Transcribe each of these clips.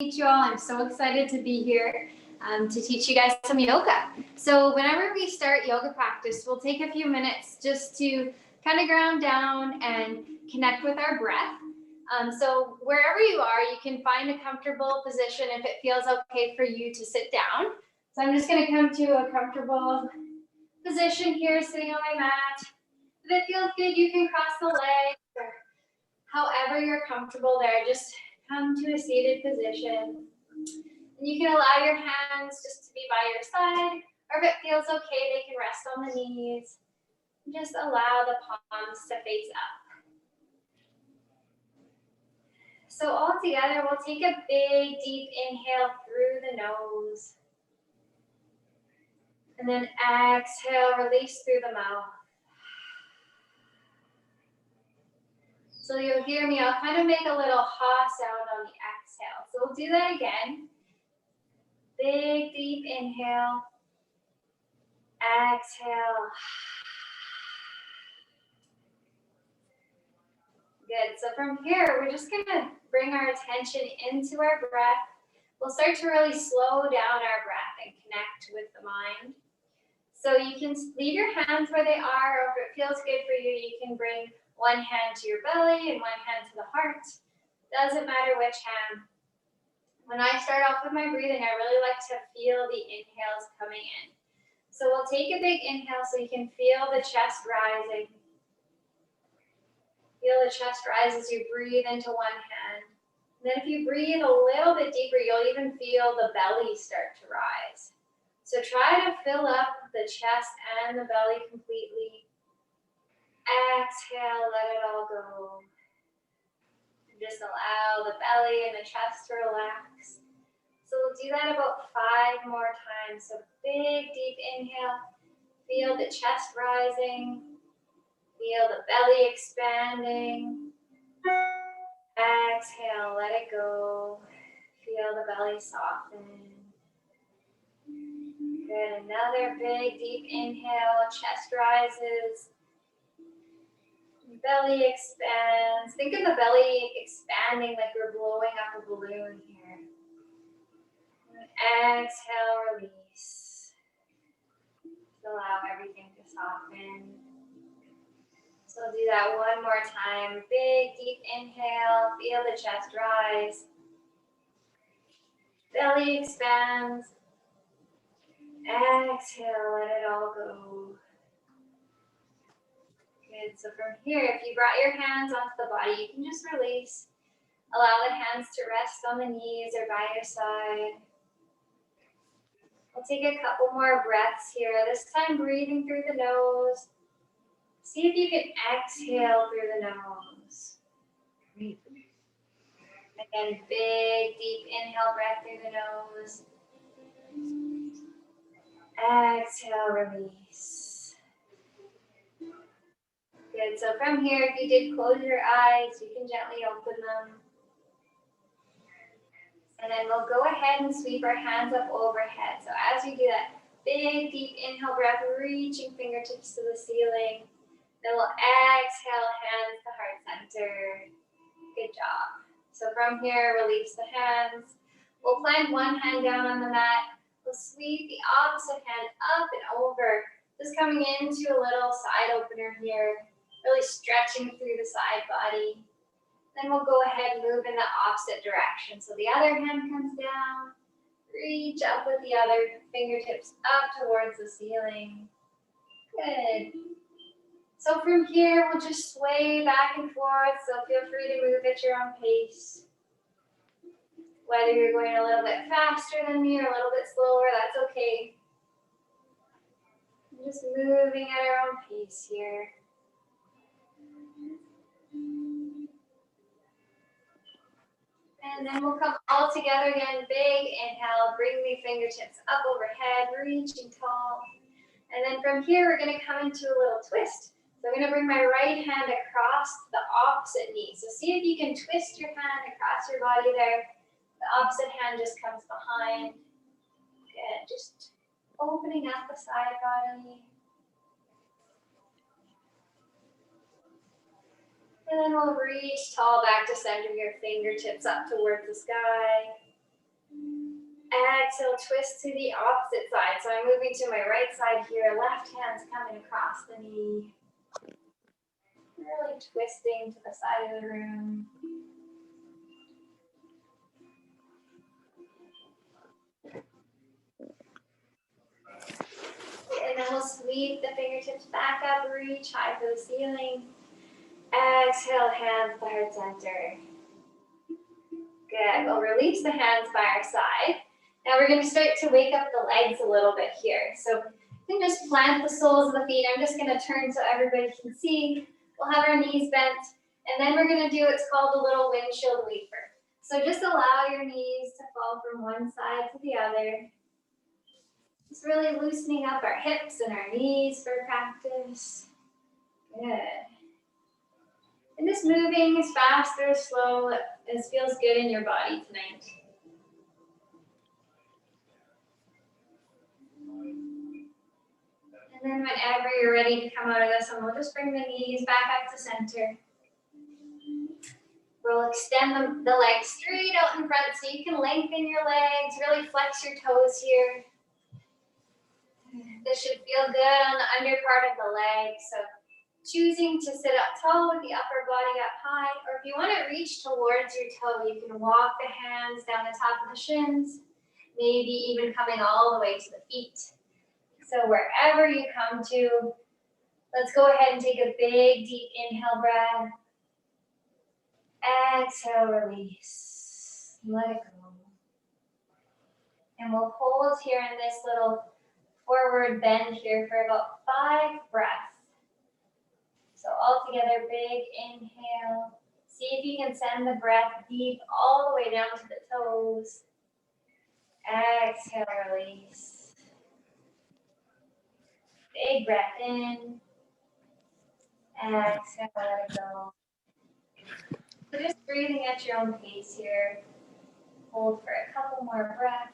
Meet you all. I'm so excited to be here to teach you guys some yoga. So whenever we start yoga practice, we'll take a few minutes just to kind of ground down and connect with our breath. So wherever you are, you can find a comfortable position if it feels okay for you to sit down. So I'm just going to come to a comfortable position here, sitting on my mat. If it feels good, you can cross the legs or however you're comfortable there. Just come to a seated position. And you can allow your hands just to be by your side, or if it feels okay, they can rest on the knees. Just allow the palms to face up. So all together, we'll take a big, deep inhale through the nose. And then exhale, release through the mouth. So you'll hear me, I'll kind of make a little ha sound on the exhale. So we'll do that again. Big, deep inhale. Exhale. Good. So from here, we're just going to bring our attention into our breath. We'll start to really slow down our breath and connect with the mind. So you can leave your hands where they are, or if it feels good for you, you can bring one hand to your belly and one hand to the heart. Doesn't matter which hand. When I start off with my breathing, I really like to feel the inhales coming in. So we'll take a big inhale so you can feel the chest rising. Feel the chest rise as you breathe into one hand. And then if you breathe a little bit deeper, you'll even feel the belly start to rise. So try to fill up the chest and the belly completely. Exhale, let it all go. And just allow the belly and the chest to relax. So we'll do that about 5 more times. So big, deep inhale. Feel the chest rising. Feel the belly expanding. Exhale, let it go. Feel the belly soften. Good, another big deep inhale, chest rises. Belly expands. Think of the belly expanding like we're blowing up a balloon here. And exhale, release. Allow everything to soften. So we'll do that one more time. Big, deep inhale. Feel the chest rise. Belly expands. Exhale, let it all go. Good. So from here, if you brought your hands onto the body, you can just release. Allow the hands to rest on the knees or by your side. We'll take a couple more breaths here. This time breathing through the nose. See if you can exhale through the nose. Again, big, deep inhale, breath through the nose. Exhale, release. Good, so from here, if you did close your eyes, you can gently open them. And then we'll go ahead and sweep our hands up overhead. So as you do that, big, deep inhale breath, reaching fingertips to the ceiling. Then we'll exhale, hands to heart center. Good job. So from here, release the hands. We'll plant one hand down on the mat. We'll sweep the opposite hand up and over. Just coming into a little side opener here. Really stretching through the side body. Then we'll go ahead and move in the opposite direction. So the other hand comes down. Reach up with the other fingertips up towards the ceiling. Good. So from here, we'll just sway back and forth. So feel free to move at your own pace. Whether you're going a little bit faster than me or a little bit slower, that's okay. Just moving at our own pace here. And then we'll come all together again. Big inhale, bring the fingertips up overhead, reaching tall. And then from here, we're going to come into a little twist. So I'm going to bring my right hand across the opposite knee. So see if you can twist your hand across your body there. The opposite hand just comes behind. Good. Just opening up the side body. And then we'll reach tall back to center your fingertips up towards the sky. exhale, twist to the opposite side. So I'm moving to my right side here. Left hand's coming across the knee. Really twisting to the side of the room. And then we'll sweep the fingertips back up, reach high for the ceiling. Exhale, hands to heart center. Good. We'll release the hands by our side. Now we're going to start to wake up the legs a little bit here. So you can just plant the soles of the feet. I'm just going to turn so everybody can see. We'll have our knees bent. And then we're going to do what's called a little windshield wafer. So just allow your knees to fall from one side to the other. Just really loosening up our hips and our knees for practice. Good. And just moving as fast or as slow as feels good in your body tonight. And then whenever you're ready to come out of this one, we'll just bring the knees back up to center. We'll extend the legs straight out in front so you can lengthen your legs, really flex your toes here. This should feel good on the under part of the leg. So choosing to sit up tall with the upper body up high, or if you want to reach towards your toe, you can walk the hands down the top of the shins, maybe even coming all the way to the feet. So wherever you come to, let's go ahead and take a big, deep inhale breath. Exhale, release. Let it go. And we'll hold here in this little forward bend here for about 5 breaths. So all together, big inhale. See if you can send the breath deep all the way down to the toes. Exhale, release. Big breath in. Exhale, let it go. So just breathing at your own pace here. Hold for a couple more breaths.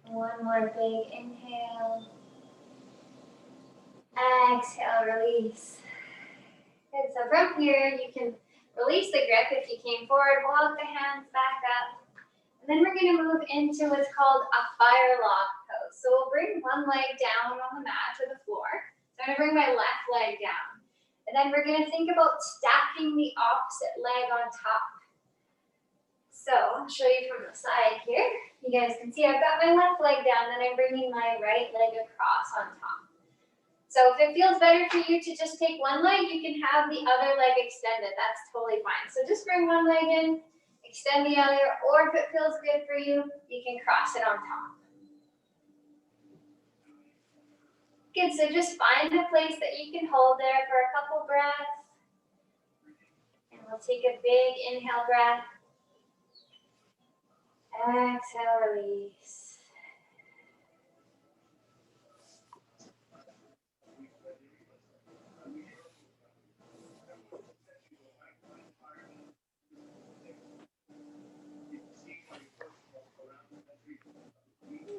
One more big inhale. Exhale, release. Good, so from here, you can release the grip if you came forward, walk the hands back up. And then we're gonna move into what's called a fire log pose. So we'll bring one leg down on the mat or the floor. So I'm gonna bring my left leg down. And then we're gonna think about stacking the opposite leg on top. So I'll show you from the side here. You guys can see I've got my left leg down, then I'm bringing my right leg across on top. So if it feels better for you to just take one leg, you can have the other leg extended. That's totally fine. So just bring one leg in, extend the other, or if it feels good for you, you can cross it on top. Good, so just find a place that you can hold there for a couple breaths. And we'll take a big inhale breath. Exhale, release.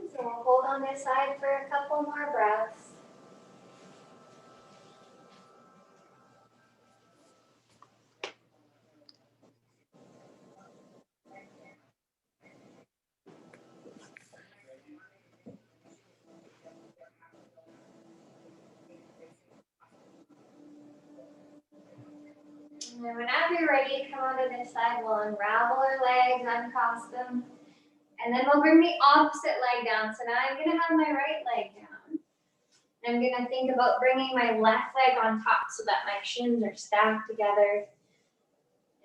So we'll hold on this side for a couple more breaths. And then whenever you're ready to come onto this side, we'll unravel our legs, uncross them. And then we'll bring the opposite leg down. So now I'm going to have my right leg down. And I'm going to think about bringing my left leg on top so that my shins are stacked together.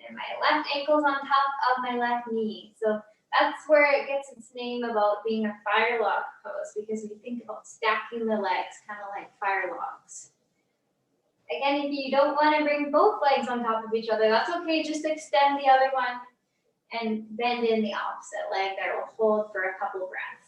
And my left ankle's on top of my left knee. So that's where it gets its name about being a fire log pose, because we think about stacking the legs, kind of like fire logs. Again, if you don't want to bring both legs on top of each other, that's okay. Just extend the other one and bend in the opposite leg there. We'll hold for a couple breaths.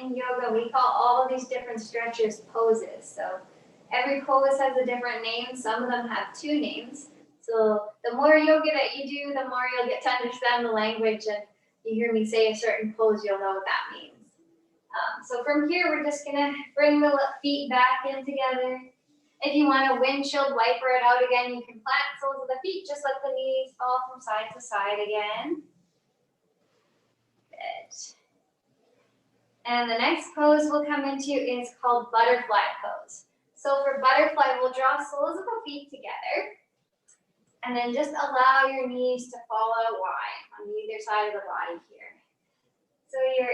in yoga, we call all of these different stretches poses. So every pose has a different name. Some of them have two names. So the more yoga that you do, the more you'll get to understand the language, and you hear me say a certain pose, you'll know what that means. So from here, we're just gonna bring the feet back in together. If you want to windshield wiper it out again, you can plant soles of the feet, just let the knees fall from side to side again. Good. And the next pose we'll come into is called butterfly pose. So for butterfly, we'll draw soles of the feet together, and then just allow your knees to fall out wide on either side of the body here. So your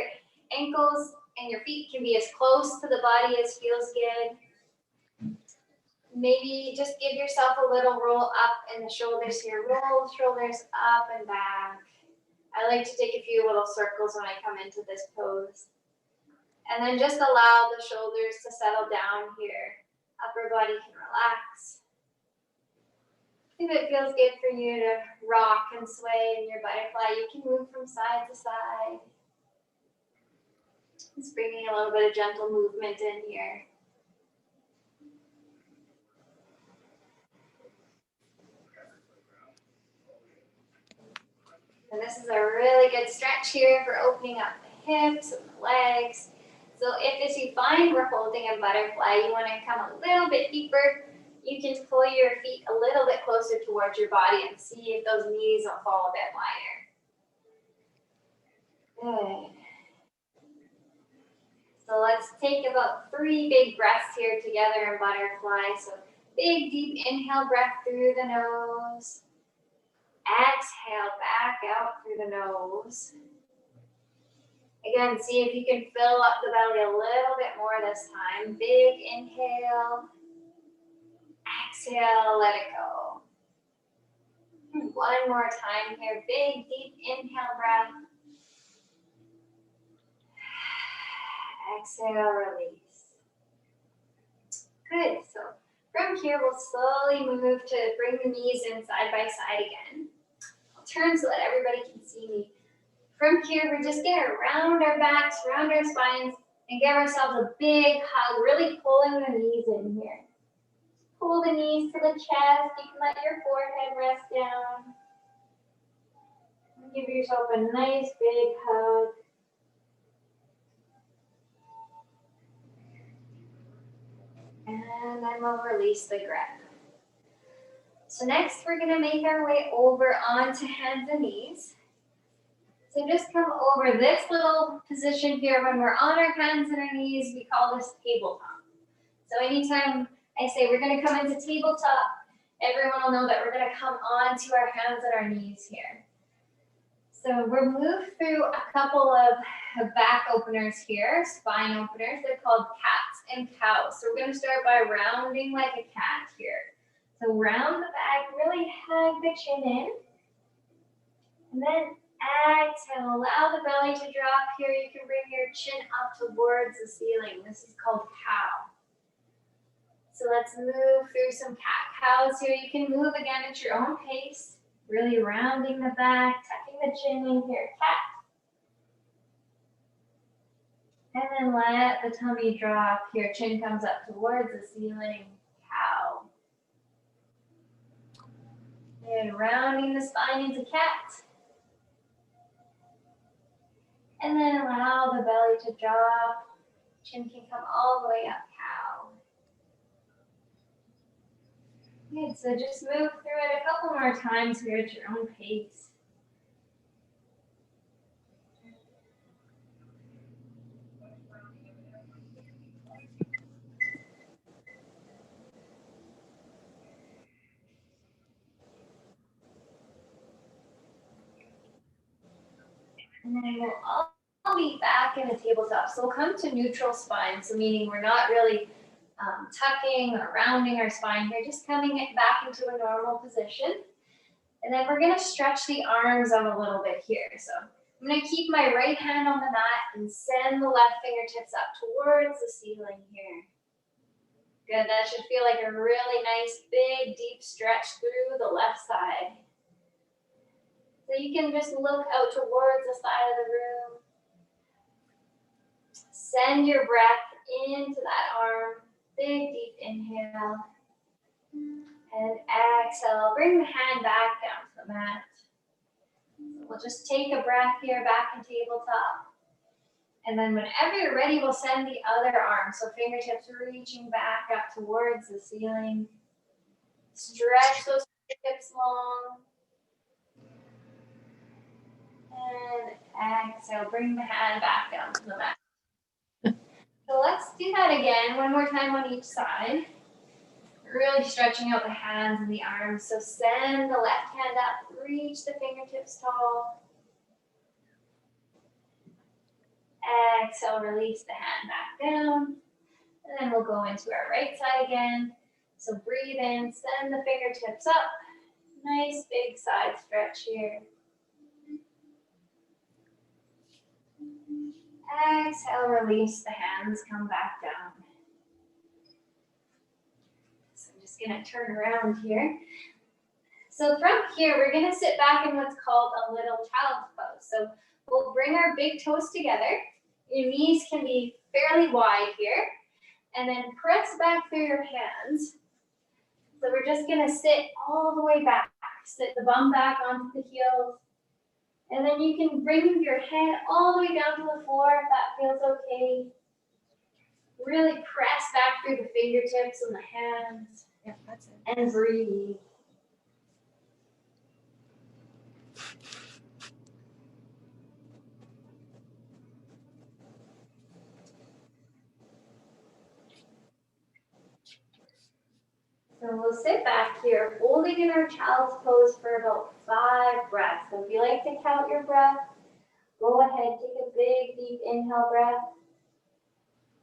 ankles and your feet can be as close to the body as feels good. Maybe just give yourself a little roll up in the shoulders here. Roll shoulders up and back. I like to take a few little circles when I come into this pose. And then just allow the shoulders to settle down here. Upper body can relax. If it feels good for you to rock and sway in your butterfly, you can move from side to side. Just bringing a little bit of gentle movement in here. And this is a really good stretch here for opening up the hips and the legs. So if as you find we're holding a butterfly, you want to come a little bit deeper, you can pull your feet a little bit closer towards your body and see if those knees will fall a bit wider. Good. So let's take about 3 big breaths here together in butterfly. So big, deep inhale breath through the nose. Exhale back out through the nose. Again, see if you can fill up the belly a little bit more this time. Big inhale. Exhale, let it go. One more time here. Big, deep inhale breath. Exhale, release. Good. So from here, we'll slowly move to bring the knees in side by side again. I'll turn so that everybody can see me. From here, we're just going to round our backs, round our spines, and give ourselves a big hug, really pulling the knees in here. Pull the knees to the chest. You can let your forehead rest down. Give yourself a nice big hug. And then we'll release the grip. So next, we're going to make our way over onto hands and knees. So just come over this little position here. When we're on our hands and our knees, we call this tabletop. So anytime I say we're going to come into tabletop, everyone will know that we're going to come onto our hands and our knees here. So we'll move through a couple of back openers here, spine openers. They're called cats and cows. So we're going to start by rounding like a cat here. So round the back, really hug the chin in. And then exhale, allow the belly to drop here. You can bring your chin up towards the ceiling. This is called cow. So let's move through some cat-cows here. You can move again at your own pace. Really rounding the back, tucking the chin in here, cat. And then let the tummy drop here. Chin comes up towards the ceiling, cow. And rounding the spine into cat. And then allow the belly to drop. Chin can come all the way up, cow. Good, so just move through it a couple more times here at your own pace. And then we'll all be back in the tabletop. So we'll come to neutral spine, so meaning we're not really tucking or rounding our spine here, just coming back into a normal position. And then we're going to stretch the arms out a little bit here. So I'm going to keep my right hand on the mat and send the left fingertips up towards the ceiling here. Good, that should feel like a really nice, big, deep stretch through the left side. So you can just look out towards the side of the room. Send your breath into that arm. Big, deep inhale. And exhale. Bring the hand back down to the mat. We'll just take a breath here back in tabletop. And then whenever you're ready, we'll send the other arm. So fingertips reaching back up towards the ceiling. Stretch those fingertips long. And exhale, bring the hand back down to the mat. So let's do that again, one more time on each side. Really stretching out the hands and the arms. So send the left hand up, reach the fingertips tall. Exhale, release the hand back down. And then we'll go into our right side again. So breathe in, send the fingertips up. Nice big side stretch here. Exhale, release the hands, come back down. So I'm just gonna turn around here. So from here, we're gonna sit back in what's called a little child's pose. So we'll bring our big toes together. Your knees can be fairly wide here. And then press back through your hands. So we're just gonna sit all the way back. Sit the bum back onto the heels. And then you can bring your head all the way down to the floor if that feels okay. Really press back through the fingertips and the hands. Yeah, that's it. And breathe. So we'll sit back here, holding in our child's pose for about 5 breaths. So if you like to count your breath, go ahead, take a big, deep inhale breath.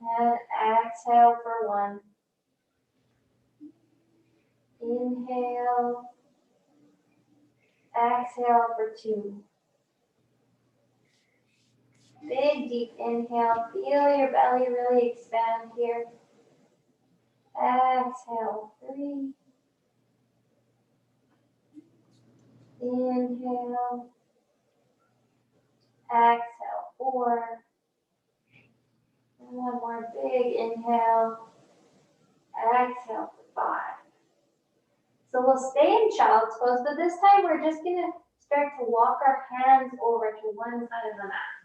And exhale for 1. Inhale. Exhale for 2. Big, deep inhale. Feel your belly really expand here. Exhale, 3. Inhale. Exhale, 4. And one more big inhale. Exhale for 5. So we'll stay in child's pose, but this time we're just gonna start to walk our hands over to one side of the mat.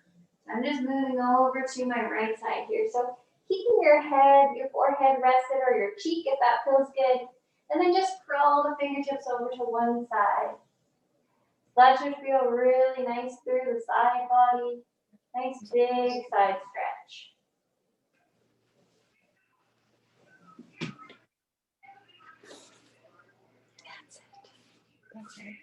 I'm just moving over to my right side here. So keeping your head, your forehead rested or your cheek if that feels good. And then just curl the fingertips over to one side. That should feel really nice through the side body. Nice big side stretch. That's it. That's it.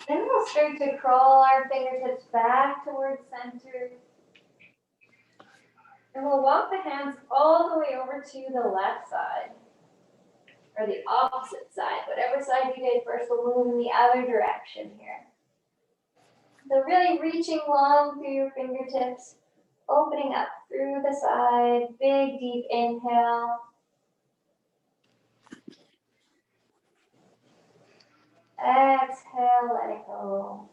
Then we'll start to crawl our fingertips back towards center. And we'll walk the hands all the way over to the left side. Or the opposite side. Whatever side you did first, we'll move in the other direction here. So really reaching long through your fingertips. Opening up through the side. Big, deep inhale. Exhale, let it go.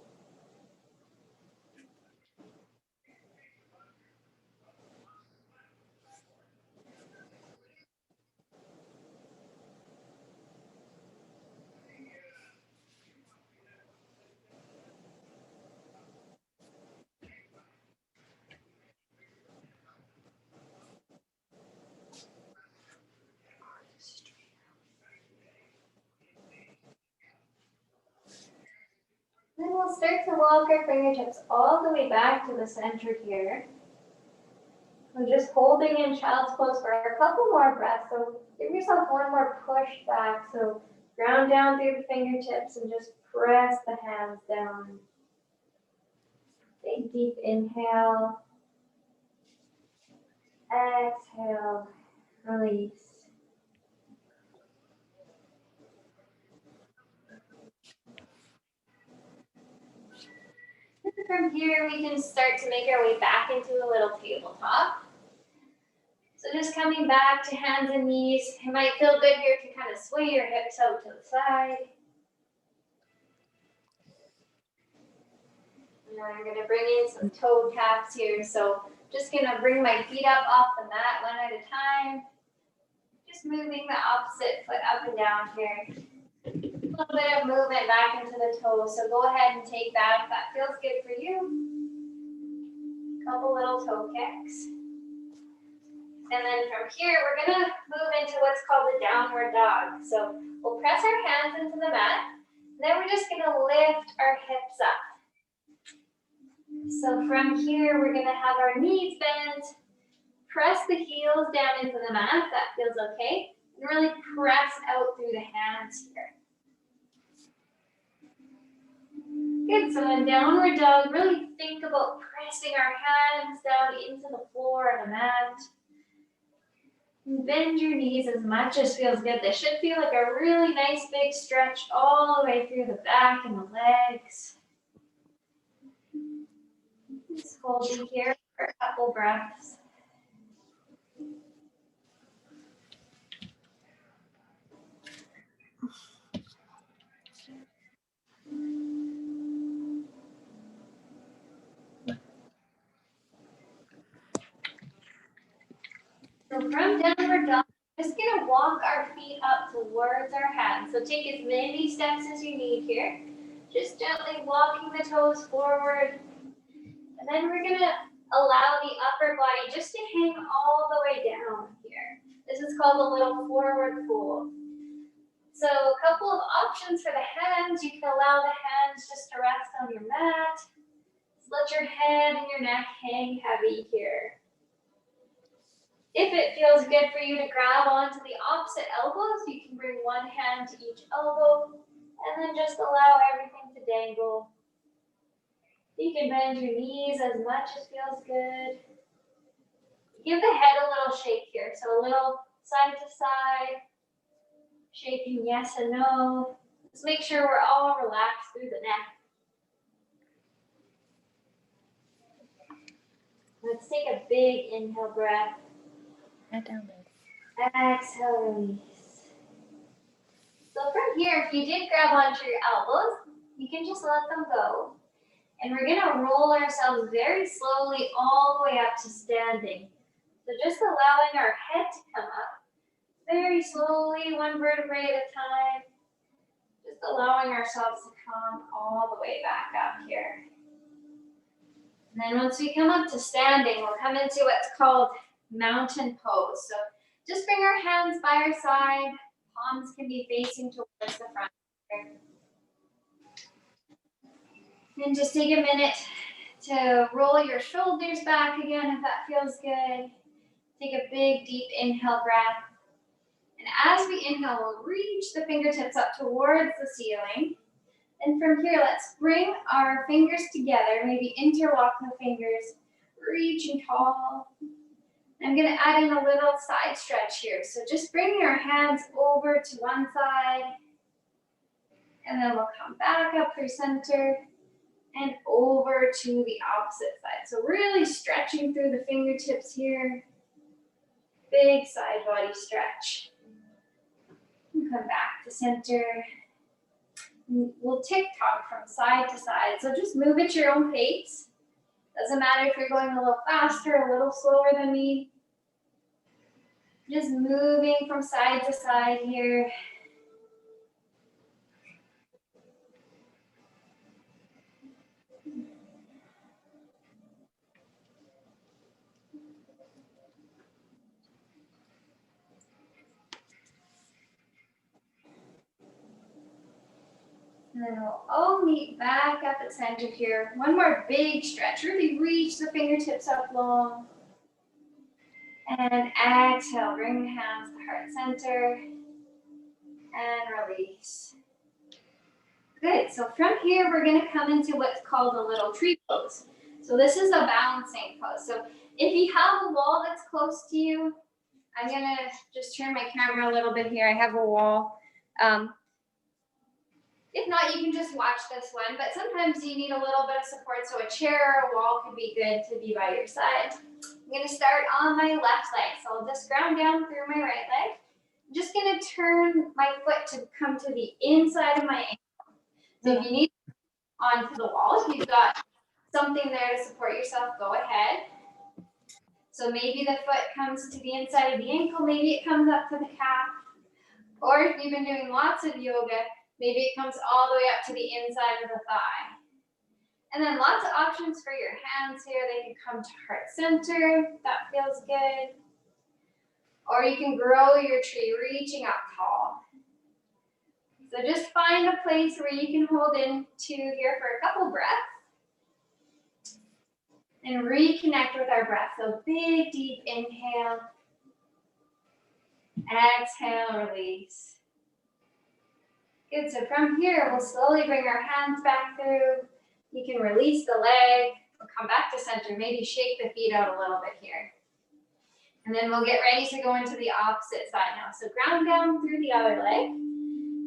Then we'll start to walk our fingertips all the way back to the center here. We're just holding in child's pose for a couple more breaths. So give yourself one more push back. So ground down through the fingertips and just press the hands down. Big deep inhale. Exhale. Release. from here, we can start to make our way back into a little tabletop. So just coming back to hands and knees. It might feel good here to kind of sway your hips out to the side. And I'm going to bring in some toe taps here. So just going to bring my feet up off the mat one at a time. Just moving the opposite foot up and down here. A little bit of movement back into the toes. So go ahead and take that if that feels good for you. Couple little toe kicks. And then from here, we're going to move into what's called the downward dog. So we'll press our hands into the mat. Then we're just going to lift our hips up. So from here, we're going to have our knees bent. Press the heels down into the mat, if that feels okay. And really press out through the hands here. Good, so in downward dog, really think about pressing our hands down into the floor of the mat. Bend your knees as much as feels good. This should feel like a really nice big stretch all the way through the back and the legs. Just holding here for a couple breaths. So from downward dog, just gonna walk our feet up towards our hands. So take as many steps as you need here. Just gently walking the toes forward. And then we're gonna allow the upper body just to hang all the way down here. This is called a little forward fold. So a couple of options for the hands. You can allow the hands just to rest on your mat. Just let your head and your neck hang heavy here. If it feels good for you to grab onto the opposite elbows, you can bring one hand to each elbow and then just allow everything to dangle. You can bend your knees as much as feels good. Give the head a little shake here. So a little side to side, shaking yes and no. Let's make sure we're all relaxed through the neck. Let's take a big inhale breath. And down low. Exhale, release. So from here, if you did grab onto your elbows, you can just let them go. And we're gonna roll ourselves very slowly all the way up to standing. So just allowing our head to come up very slowly, one vertebrae at a time. Just allowing ourselves to come all the way back up here. And then once we come up to standing, we'll come into what's called mountain pose. So just bring our hands by our side. Palms can be facing towards the front here. And just take a minute to roll your shoulders back again if that feels good. Take a big, deep inhale breath. And as we inhale, we'll reach the fingertips up towards the ceiling. And from here, let's bring our fingers together, maybe interlock the fingers, reaching tall. I'm going to add in a little side stretch here. So just bring your hands over to one side, and then we'll come back up through center and over to the opposite side. So really stretching through the fingertips here. Big side body stretch. And come back to center. We'll tick-tock from side to side. So just move at your own pace. Doesn't matter if you're going a little faster, a little slower than me. Just moving from side to side here. And then we'll all meet back up at center here. One more big stretch. Really reach the fingertips up long. And exhale, bring the hands to heart center. And release. Good, so from here, we're gonna come into what's called a little tree pose. So this is a balancing pose. So if you have a wall that's close to you, I'm gonna just turn my camera a little bit here. I have a wall. If not, you can just watch this one, but sometimes you need a little bit of support, so a chair or a wall could be good to be by your side. I'm gonna start on my left leg, so I'll just ground down through my right leg. I'm just gonna turn my foot to come to the inside of my ankle. So if you need onto the wall, if you've got something there to support yourself, go ahead. So maybe the foot comes to the inside of the ankle, maybe it comes up to the calf. Or if you've been doing lots of yoga, maybe it comes all the way up to the inside of the thigh. And then lots of options for your hands here. They can come to heart center, that feels good. Or you can grow your tree, reaching up tall. So just find a place where you can hold into here for a couple breaths. And reconnect with our breath. So big, deep inhale. Exhale, release. Good, so from here, we'll slowly bring our hands back through. You can release the leg, we'll come back to center, maybe shake the feet out a little bit here. And then we'll get ready to go into the opposite side now. So ground down through the other leg,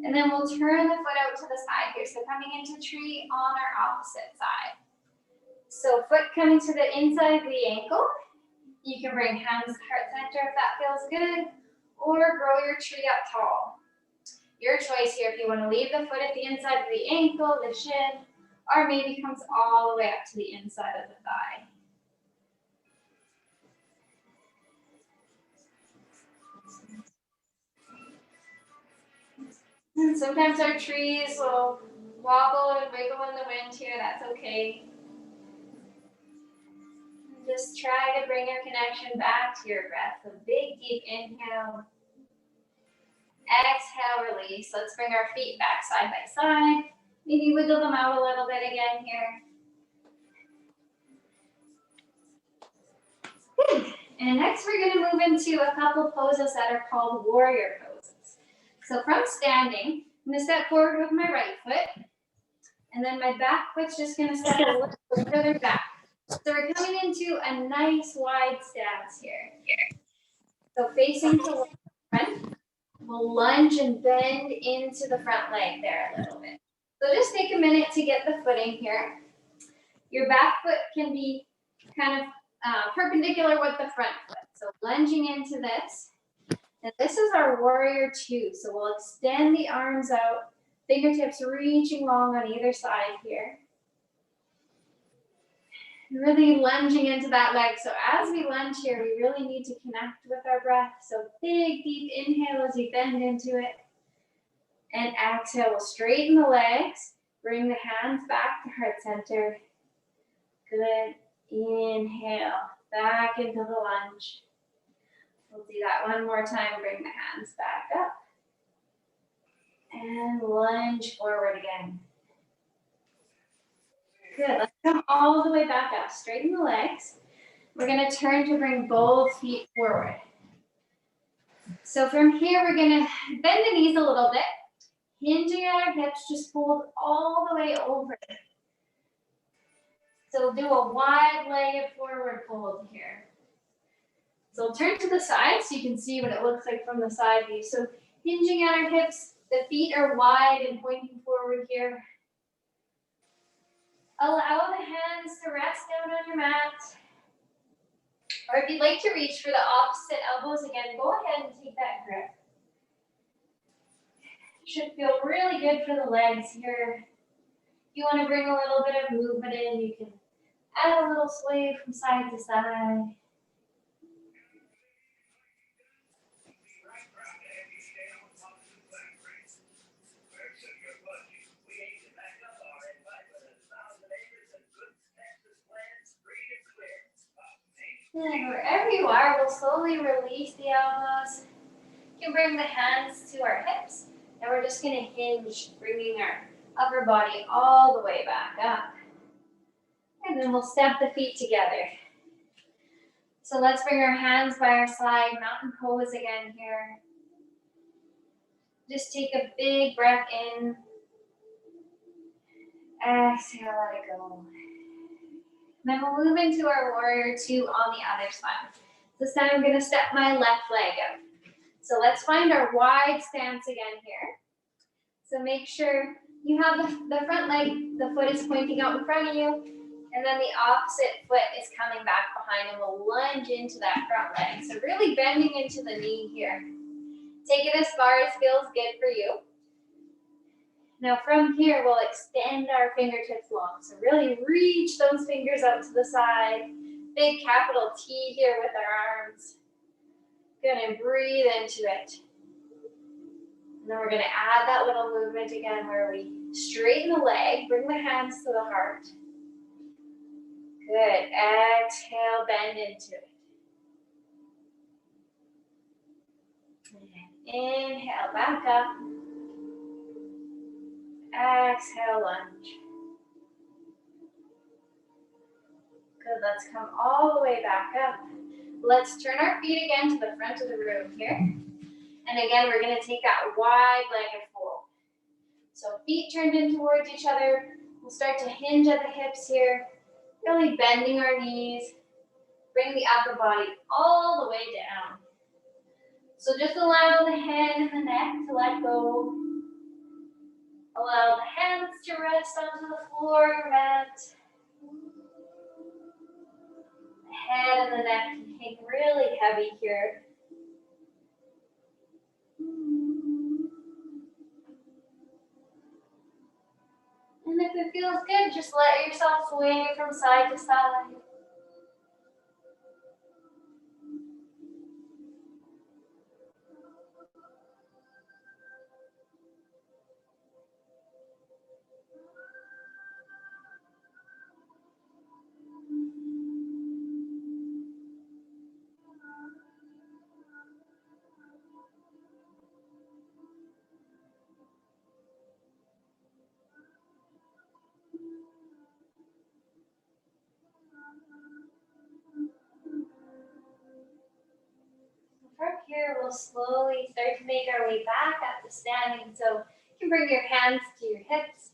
and then we'll turn the foot out to the side here. So coming into tree on our opposite side. So foot coming to the inside of the ankle. You can bring hands to heart center if that feels good, or grow your tree up tall. Your choice here if you want to leave the foot at the inside of the ankle, the shin, or maybe comes all the way up to the inside of the thigh. And sometimes our trees will wobble and wiggle in the wind here, that's okay. Just try to bring your connection back to your breath. So big, deep inhale. Exhale, release. Let's bring our feet back side by side. Maybe wiggle them out a little bit again here. Good. And next we're going to move into a couple poses that are called warrior poses. So from standing, I'm going to step forward with my right foot. And then my back foot's just going to step a little further back. So we're coming into a nice wide stance here. So facing to the front, we'll lunge and bend into the front leg there a little bit. So just take a minute to get the footing here. Your back foot can be kind of perpendicular with the front foot. So lunging into this. And this is our warrior two. So we'll extend the arms out, fingertips reaching long on either side here. Really lunging into that leg. So as we lunge here, we really need to connect with our breath. So big, deep inhale as you bend into it. And exhale, we'll straighten the legs. Bring the hands back to heart center. Good. Inhale, back into the lunge. We'll do that one more time. Bring the hands back up. And lunge forward again. Good, let's come all the way back up. Straighten the legs. We're gonna turn to bring both feet forward. So from here, we're gonna bend the knees a little bit. Hinging at our hips, just fold all the way over. So do a wide-legged forward fold here. So turn to the side so you can see what it looks like from the side view. So hinging at our hips, the feet are wide and pointing forward here. Allow the hands to rest down on your mat. Or if you'd like to reach for the opposite elbows again, go ahead and take that grip. Should feel really good for the legs here. If you want to bring a little bit of movement in, you can add a little sway from side to side. And wherever you are, we'll slowly release the elbows. You can bring the hands to our hips. And we're just going to hinge, bringing our upper body all the way back up. And then we'll step the feet together. So let's bring our hands by our side, mountain pose again here. Just take a big breath in. Exhale, let it go. Then we'll move into our warrior two on the other side. This time I'm going to step my left leg out. So let's find our wide stance again here. So make sure You have the front leg, the foot is pointing out in front of you, and then the opposite foot is coming back behind, and we'll lunge into that front leg. So really bending into the knee here. Take it as far as feels good for you. Now from here, we'll extend our fingertips long. So really reach those fingers out to the side. Big capital T here with our arms. Good, and breathe into it. And then we're gonna add that little movement again where we straighten the leg, bring the hands to the heart. Good, exhale, bend into it. And inhale, back up. Exhale, lunge. Good, let's come all the way back up. Let's turn our feet again to the front of the room here. And again, we're gonna take that wide legged fold. So feet turned in towards each other. We'll start to hinge at the hips here, really bending our knees. Bring the upper body all the way down. So just allow the head and the neck to let go. Allow the hands to rest onto the floor or mat. The head and the neck can hang really heavy here. And if it feels good, just let yourself sway from side to side. From here, we'll slowly start to make our way back up to standing. So you can bring your hands to your hips.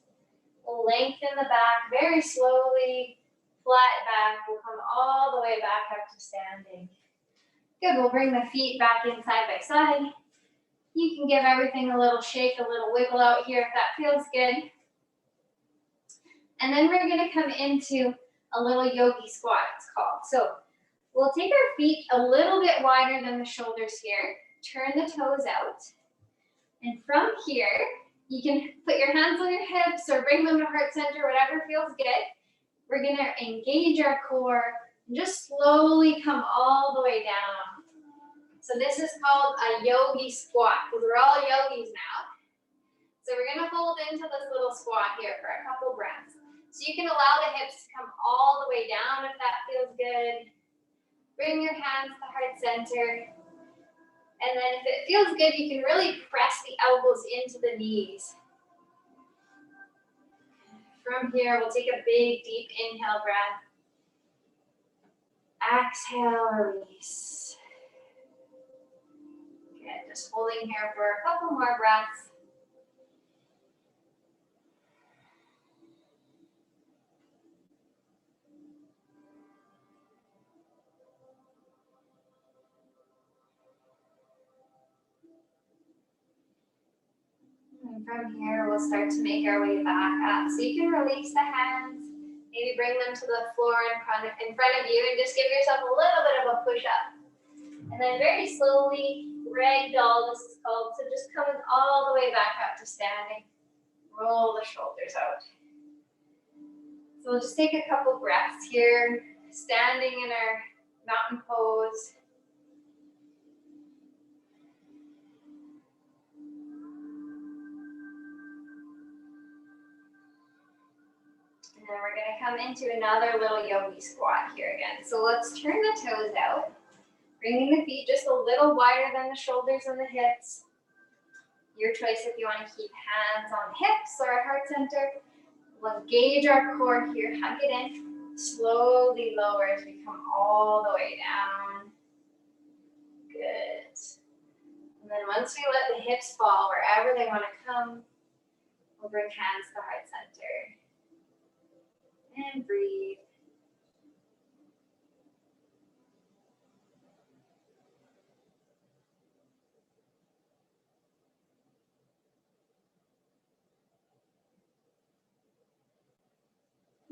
We'll lengthen the back very slowly, flat back. We'll come all the way back up to standing. Good, we'll bring the feet back in side by side. You can give everything a little shake, a little wiggle out here if that feels good. And then we're gonna come into a little yogi squat, it's called. So we'll take our feet a little bit wider than the shoulders here. Turn the toes out. And from here, you can put your hands on your hips or bring them to heart center, whatever feels good. We're gonna engage our core and just slowly come all the way down. So this is called a yogi squat because we're all yogis now. So we're gonna hold into this little squat here for a couple breaths. So you can allow the hips to come all the way down if that feels good. Bring your hands to heart center. And then if it feels good, you can really press the elbows into the knees. From here, we'll take a big, deep inhale breath. Exhale, release. Good, just holding here for a couple more breaths. And from here, we'll start to make our way back up. So you can release the hands, maybe bring them to the floor in front of you, and just give yourself a little bit of a push up. And then very slowly, ragdoll, this is called. So just coming all the way back up to standing. Roll the shoulders out. So we'll just take a couple breaths here, standing in our mountain pose. And then we're going to come into another little yogi squat here again. So let's turn the toes out, bringing the feet just a little wider than the shoulders and the hips. Your choice if you want to keep hands on hips or heart center. We'll engage our core here, hug it in. Slowly lower as we come all the way down. Good. And then once we let the hips fall wherever they want to come, we'll bring hands to heart center. And breathe.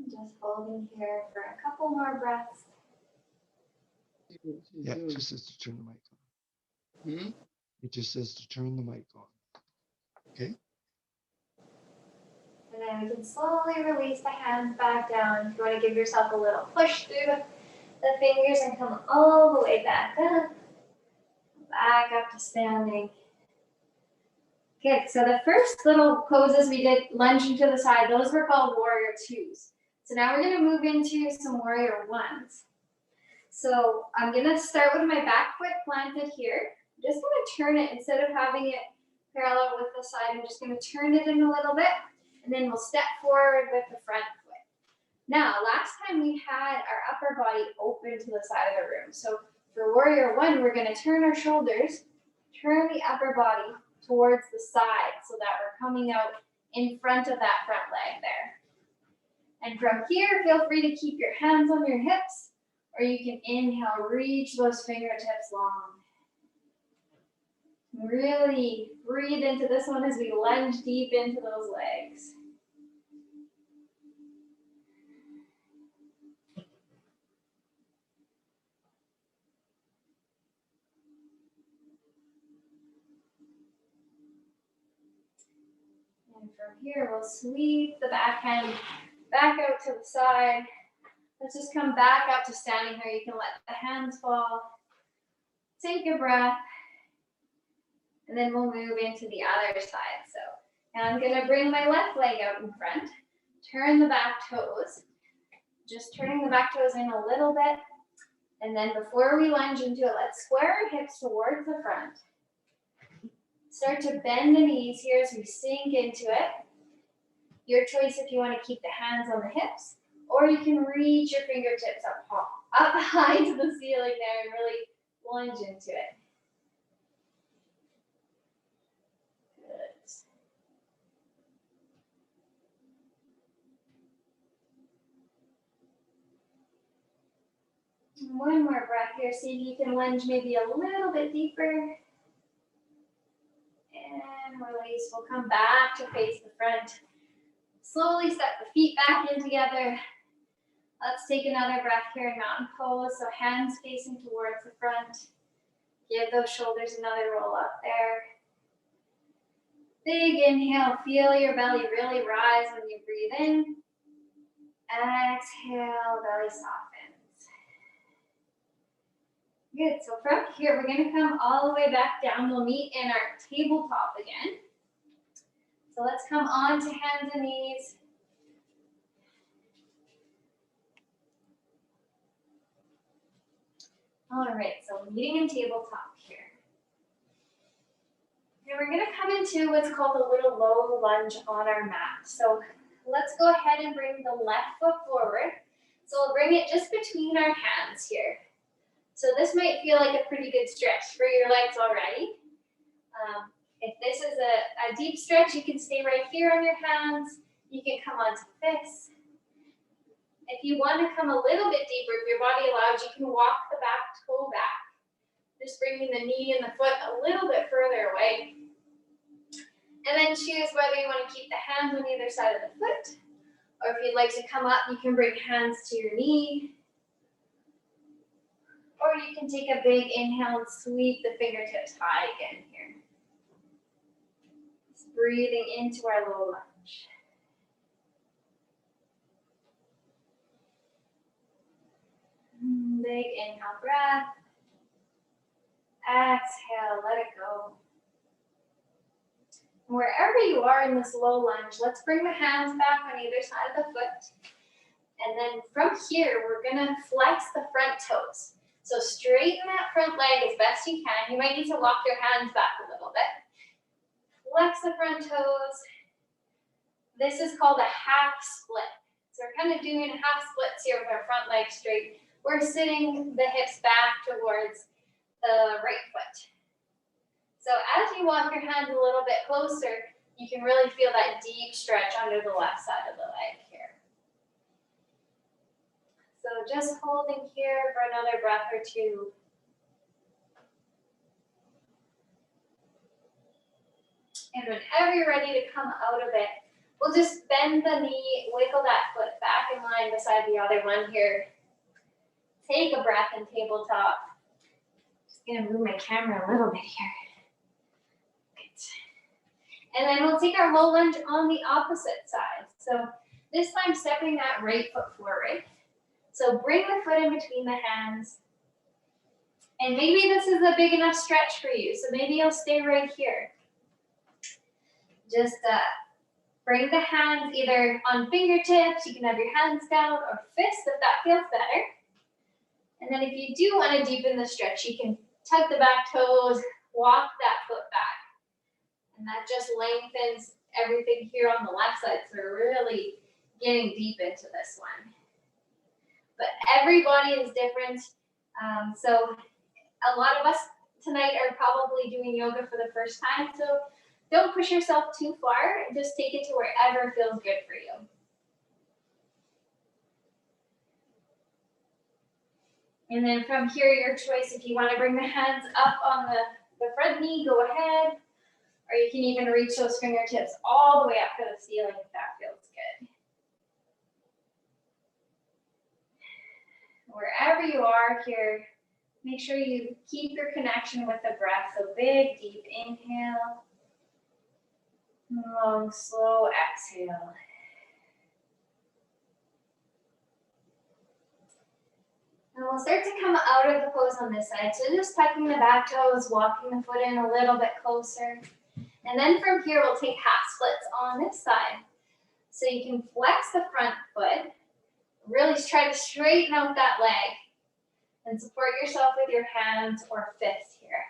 Just holding here for a couple more breaths. Yeah, it just says to turn the mic on. It just says to turn the mic on. Okay. And then we can slowly release the hands back down. If you want to give yourself a little push through the fingers and come all the way back up. Back up to standing. Good, so the first little poses we did, lunging to the side, those were called warrior twos. So now we're gonna move into some warrior ones. So I'm gonna start with my back foot planted here. I'm just gonna turn it, instead of having it parallel with the side, I'm just gonna turn it in a little bit, and then we'll step forward with the front foot. Now, last time we had our upper body open to the side of the room. So for warrior one, we're gonna turn our shoulders, turn the upper body towards the side so that we're coming out in front of that front leg there. And from here, feel free to keep your hands on your hips, or you can inhale, reach those fingertips long. Really breathe into this one as we lunge deep into those legs. And from here, we'll sweep the back hand back out to the side. Let's just come back up to standing here. You can let the hands fall. Take a breath. And then we'll move into the other side. So now I'm gonna bring my left leg out in front. Turn the back toes. Just turning the back toes in a little bit. And then before we lunge into it, let's square our hips towards the front. Start to bend the knees here as we sink into it. Your choice if you want to keep the hands on the hips, or you can reach your fingertips up high to the ceiling there and really plunge into it. Good. One more breath here. See if you can lunge maybe a little bit deeper. And release. We'll come back to face the front. Slowly step the feet back in together. Let's take another breath here in mountain pose. So hands facing towards the front. Give those shoulders another roll up there. Big inhale. Feel your belly really rise when you breathe in. Exhale, belly softens. Good, so from here, we're gonna come all the way back down. We'll meet in our tabletop again. So let's come on to hands and knees. All right, so meeting in tabletop here. And we're gonna come into what's called a little low lunge on our mat. So let's go ahead and bring the left foot forward. So we'll bring it just between our hands here. So this might feel like a pretty good stretch for your legs already. If this is a deep stretch, you can stay right here on your hands. You can come onto this. If you want to come a little bit deeper, if your body allows, you can walk the back toe back. Just bringing the knee and the foot a little bit further away. And then choose whether you want to keep the hands on either side of the foot, or if you'd like to come up, you can bring hands to your knee. Or you can take a big inhale and sweep the fingertips high again here. Just breathing into our low lunge. Big inhale, breath. Exhale, let it go. Wherever you are in this low lunge, let's bring the hands back on either side of the foot. And then from here, we're gonna flex the front toes. So straighten that front leg as best you can. You might need to walk your hands back a little bit. Flex the front toes. This is called a half split. So we're kind of doing half splits here with our front leg straight. We're sitting the hips back towards the right foot. So as you walk your hands a little bit closer, you can really feel that deep stretch under the left side of the leg here. So just holding here for another breath or two. And whenever you're ready to come out of it, We'll just bend the knee, wiggle that foot back in line beside the other one here. Take a breath in tabletop. Just gonna move my camera a little bit here. Good. And then we'll take our low lunge on the opposite side. So this time stepping that right foot forward. So bring the foot in between the hands. And maybe this is a big enough stretch for you. So maybe you'll stay right here. Just bring the hands either on fingertips. You can have your hands down or fists if that feels better. And then if you do want to deepen the stretch, you can tuck the back toes, walk that foot back. And that just lengthens everything here on the left side. So we're really getting deep into this one. But everybody is different. So a lot of us tonight are probably doing yoga for the first time. So don't push yourself too far. Just take it to wherever feels good for you. And then from here, your choice. If you want to bring the hands up on the front knee, go ahead. Or you can even reach those fingertips all the way up to the ceiling if that feels good. Wherever you are here, make sure you keep your connection with the breath. So big, deep inhale. Long, slow exhale. And we'll start to come out of the pose on this side. So just tucking the back toes, walking the foot in a little bit closer. And then from here, we'll take half splits on this side. So you can flex the front foot, really try to straighten out that leg, and support yourself with your hands or fists here.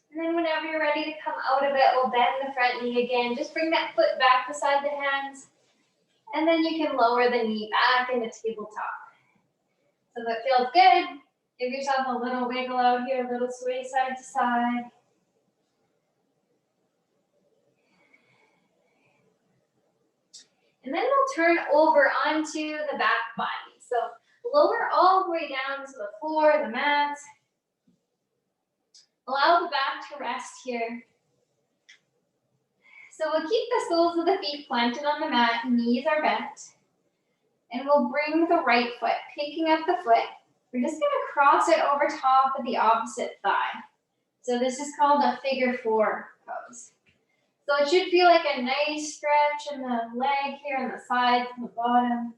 And then whenever you're ready to come out of it, we'll bend the front knee again. Just bring that foot back beside the hands. And then you can lower the knee back into tabletop. So if it feels good, give yourself a little wiggle out here, a little sway side to side. And then we'll turn over onto the back body. So lower all the way down to the floor, the mat. Allow the back to rest here. So we'll keep the soles of the feet planted on the mat, knees are bent. And we'll bring the right foot, picking up the foot. We're just gonna cross it over top of the opposite thigh. So this is called a figure four pose. So it should feel like a nice stretch in the leg here on the sides and the bottom.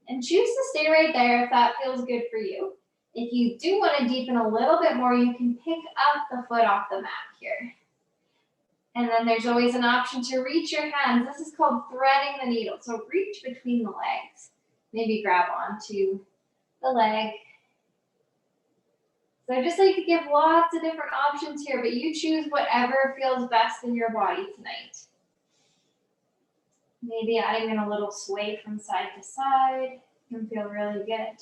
And choose to stay right there if that feels good for you. If you do want to deepen a little bit more, you can pick up the foot off the mat here. And then there's always an option to reach your hands. This is called threading the needle. So reach between the legs. Maybe grab onto the leg. So I just like to give lots of different options here, but you choose whatever feels best in your body tonight. Maybe adding in a little sway from side to side can feel really good.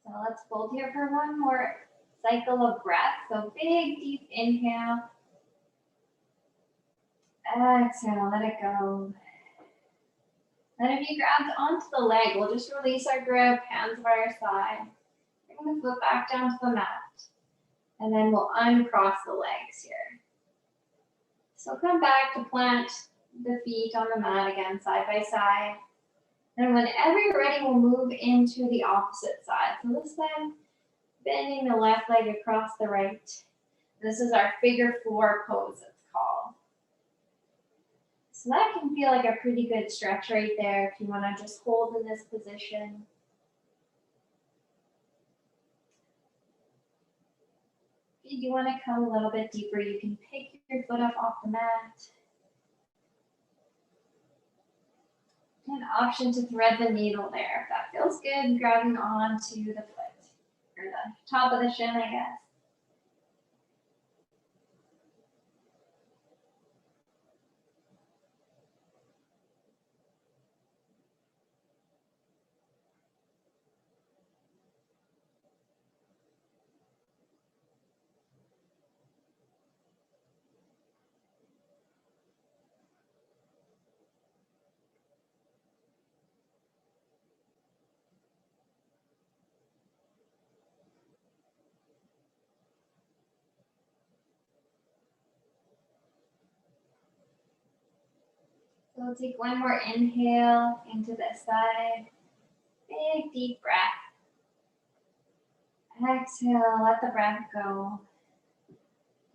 So let's hold here for one more cycle of breath. So big, deep inhale. Exhale, let it go. Then if you grabbed onto the leg, we'll just release our grip, hands by our side. Bring the foot back down to the mat. And then we'll uncross the legs here. So come back to plant the feet on the mat again, side by side. And whenever you're ready, we'll move into the opposite side. So this time, bending the left leg across the right. This is our figure four pose, it's called. So that can feel like a pretty good stretch right there if you want to just hold in this position. If you do want to come a little bit deeper, you can pick your foot up off the mat. An option to thread the needle there if that feels good, grabbing onto the foot or the top of the shin, I guess. So we'll take one more inhale into this side. Big deep breath. Exhale, let the breath go.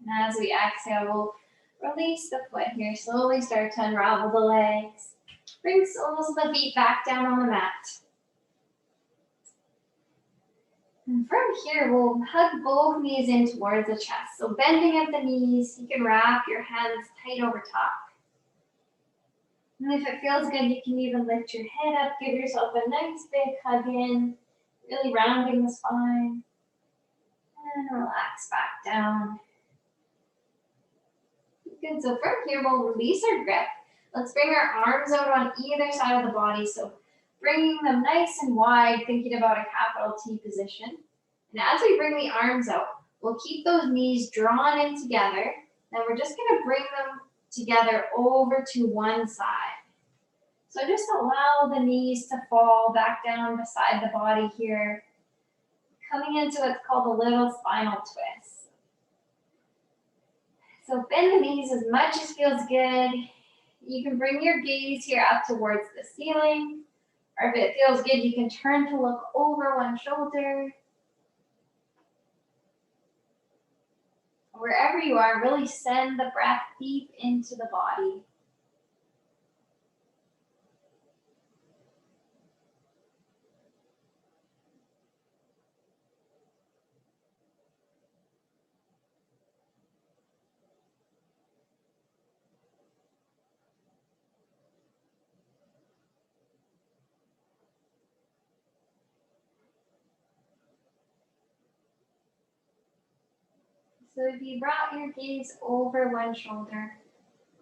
And as we exhale, we'll release the foot here. Slowly start to unravel the legs. Bring soles of the feet back down on the mat. And from here, we'll hug both knees in towards the chest. So bending at the knees, you can wrap your hands tight over top. And if it feels good, you can even lift your head up, give yourself a nice big hug in, really rounding the spine. And relax back down. Good, so from here, we'll release our grip. Let's bring our arms out on either side of the body. So bringing them nice and wide, thinking about a capital T position. And as we bring the arms out, we'll keep those knees drawn in together. Then we're just gonna bring them together over to one side. So just allow the knees to fall back down beside the body here, coming into what's called a little spinal twist. So bend the knees as much as feels good. You can bring your gaze here up towards the ceiling, or if it feels good, you can turn to look over one shoulder. Wherever you are, really send the breath deep into the body. So if you brought your gaze over one shoulder,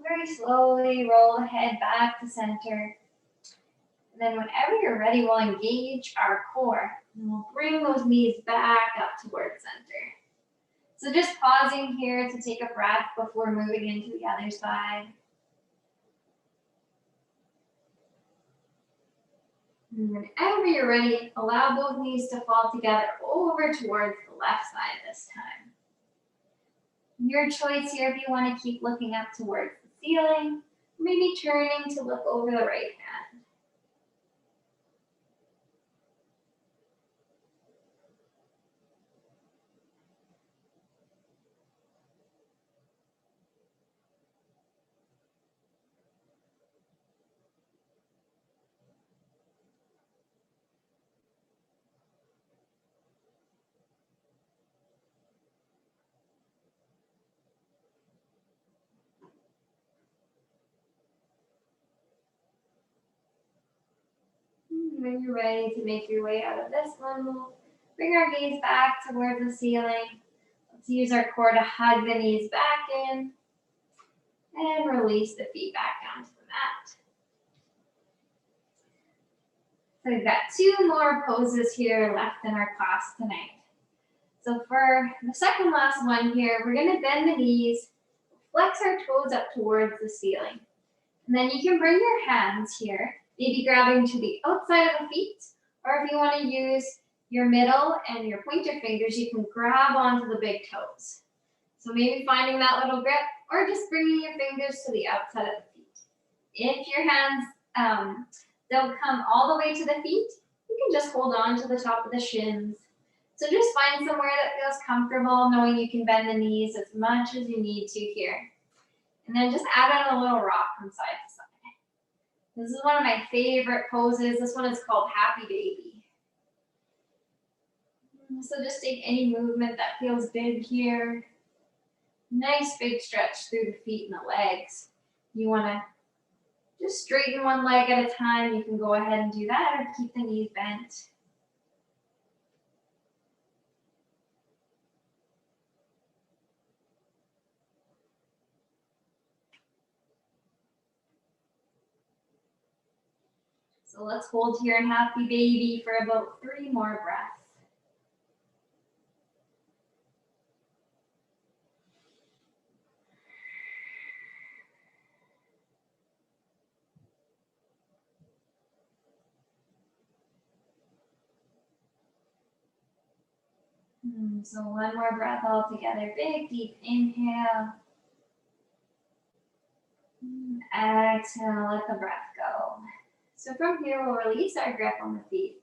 very slowly roll the head back to center. And then whenever you're ready, we'll engage our core. And we'll bring those knees back up towards center. So just pausing here to take a breath before moving into the other side. And whenever you're ready, allow both knees to fall together over towards the left side this time. Your choice here if you want to keep looking up towards the ceiling, maybe turning to look over the right hand. When you're ready to make your way out of this one, we'll bring our gaze back towards the ceiling. Let's use our core to hug the knees back in and release the feet back down to the mat. So we've got two more poses here left in our class tonight. So for the second last one here, we're gonna bend the knees, flex our toes up towards the ceiling. And then you can bring your hands here, maybe grabbing to the outside of the feet, or if you want to use your middle and your pointer fingers, you can grab onto the big toes. So maybe finding that little grip, or just bringing your fingers to the outside of the feet. If your hands don't come all the way to the feet, you can just hold on to the top of the shins. So just find somewhere that feels comfortable, knowing you can bend the knees as much as you need to here. And then just add in a little rock from side to side. This is one of my favorite poses. This one is called Happy Baby. So just take any movement that feels good here. Nice big stretch through the feet and the legs. You want to just straighten one leg at a time. You can go ahead and do that or keep the knees bent. So let's hold here in happy baby for about 3 more breaths. So one more breath all together. Big, deep inhale. Exhale, let the breath go. So from here, we'll release our grip on the feet.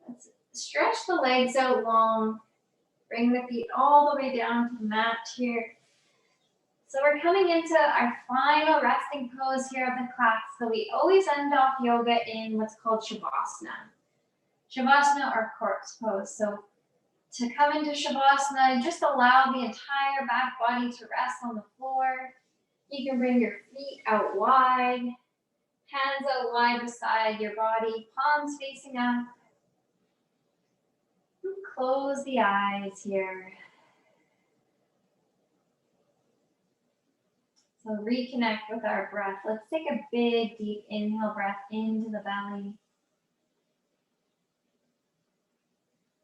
Let's stretch the legs out long. Bring the feet all the way down to the mat here. So we're coming into our final resting pose here of the class. So we always end off yoga in what's called Shavasana. Shavasana or corpse pose. So to come into Shavasana, just allow the entire back body to rest on the floor. You can bring your feet out wide, hands out wide beside your body, palms facing up. And close the eyes here. So reconnect with our breath. Let's take a big, deep inhale breath into the belly.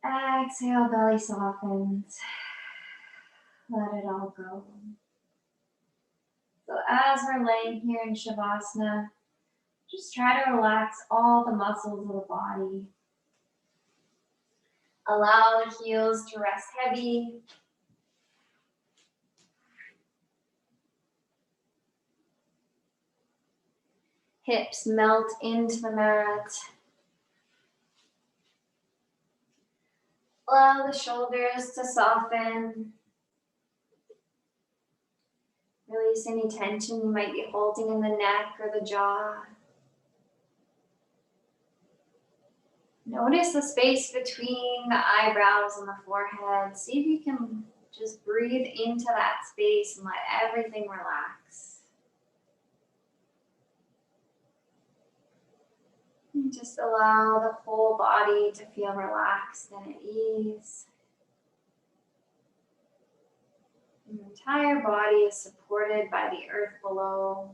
Exhale, belly softens. Let it all go. So as we're laying here in Shavasana, just try to relax all the muscles of the body. Allow the heels to rest heavy. Hips melt into the mat. Allow the shoulders to soften. Release any tension you might be holding in the neck or the jaw. Notice the space between the eyebrows and the forehead. See if you can just breathe into that space and let everything relax. And just allow the whole body to feel relaxed and at ease. And the entire body is supported by the earth below.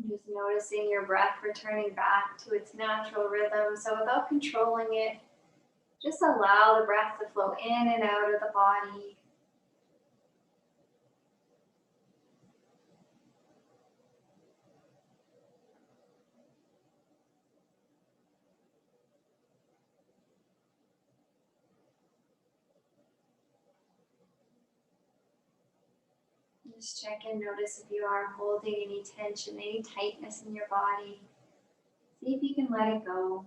Just noticing your breath returning back to its natural rhythm. So without controlling it, just allow the breath to flow in and out of the body. Just check and notice if you are holding any tension, any tightness in your body. See if you can let it go.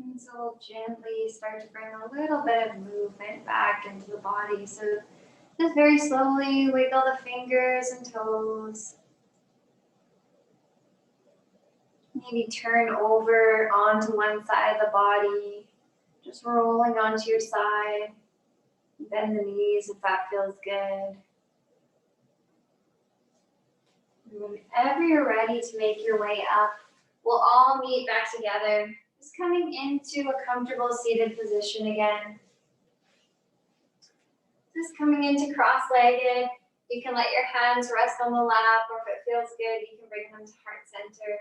And so we'll gently start to bring a little bit of movement back into the body. So just very slowly wiggle the fingers and toes. Maybe turn over onto one side of the body, just rolling onto your side. Bend the knees if that feels good. Whenever you're ready to make your way up, we'll all meet back together. Just coming into a comfortable seated position again. Just coming into cross-legged. You can let your hands rest on the lap, or if it feels good, you can bring them to heart center.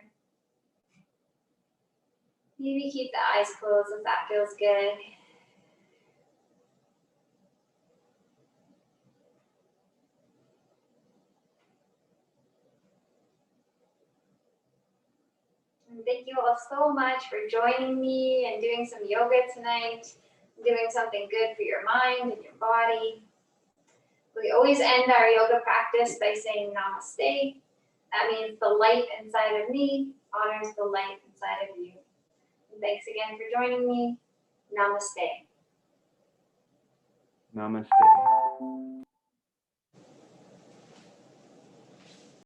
Maybe keep the eyes closed if that feels good. And thank you all so much for joining me and doing some yoga tonight, doing something good for your mind and your body. We always end our yoga practice by saying namaste. That means the light inside of me honors the light inside of you. And thanks again for joining me. Namaste. Namaste.